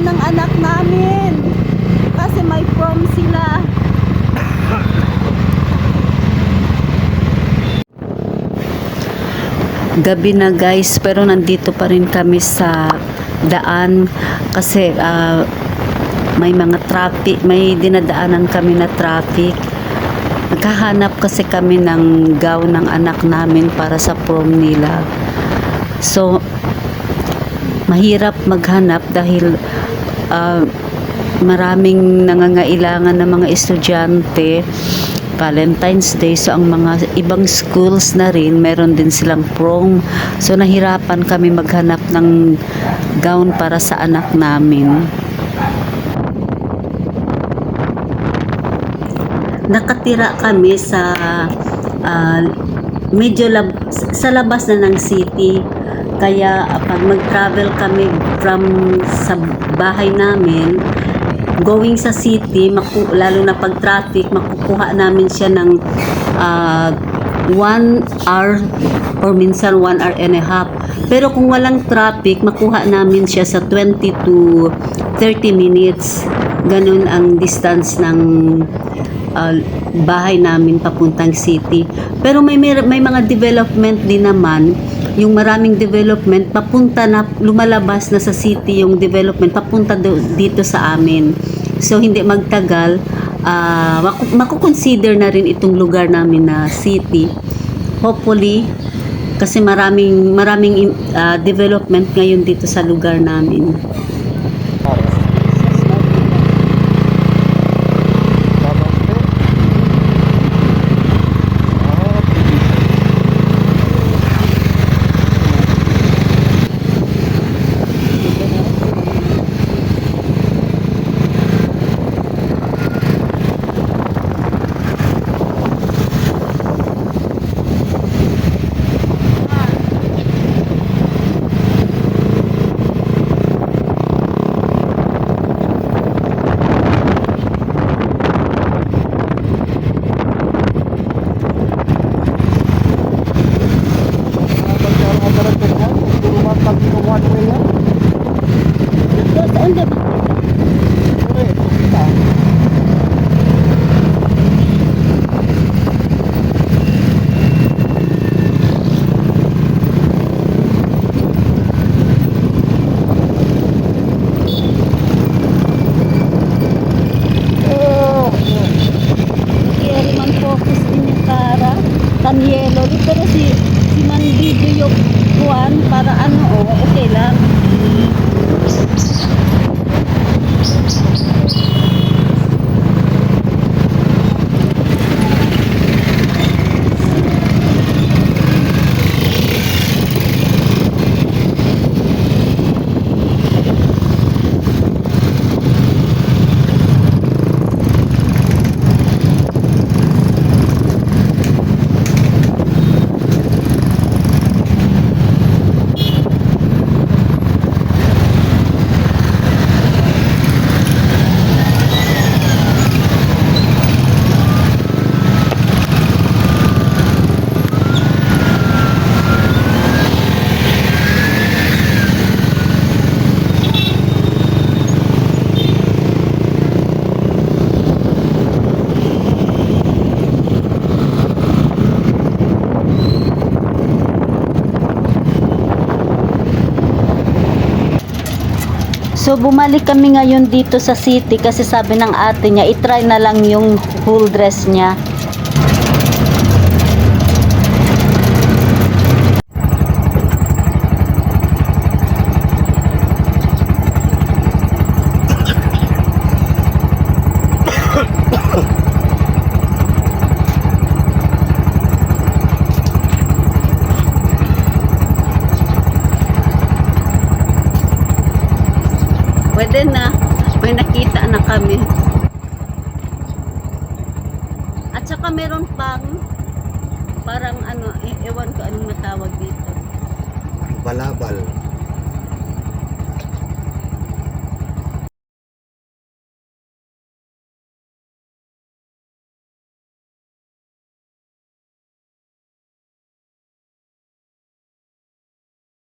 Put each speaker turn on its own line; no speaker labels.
ng anak namin. Kasi may prom sila. Gabi na guys, pero nandito pa rin kami sa daan kasi may mga traffic, may dinadaanan kami na traffic. Naghahanap kasi kami ng gown ng anak namin para sa prom nila. So mahirap maghanap dahil maraming nangangailangan ng mga estudyante. Valentine's Day, so ang mga ibang schools na rin meron din silang prom, so nahirapan kami maghanap ng gown para sa anak namin. Nakatira kami sa medyo sa labas na ng city, kaya pag mag-travel kami from sa bahay namin going sa city, lalo na pag traffic, makukuha namin siya ng 1 hour or minsan 1 hour and a half. Pero kung walang traffic, makuha namin siya sa 20 to 30 minutes. Ganun ang distance ng bahay namin papuntang city. Pero may mga development din naman, yung maraming development papunta na, lumalabas na sa city yung development papunta dito sa amin. So hindi magtagal, makukonsider na rin itong lugar namin na city, hopefully, kasi maraming development ngayon dito sa lugar namin. Yellow, pero si man video yung kuan para ano, okay lang. So bumalik kami ngayon dito sa city kasi sabi ng ate niya, i-try na lang yung full dress niya. Pwede na, may nakita na kami. At saka meron pang parang ano, ewan ko anong matawag dito.
Balabal.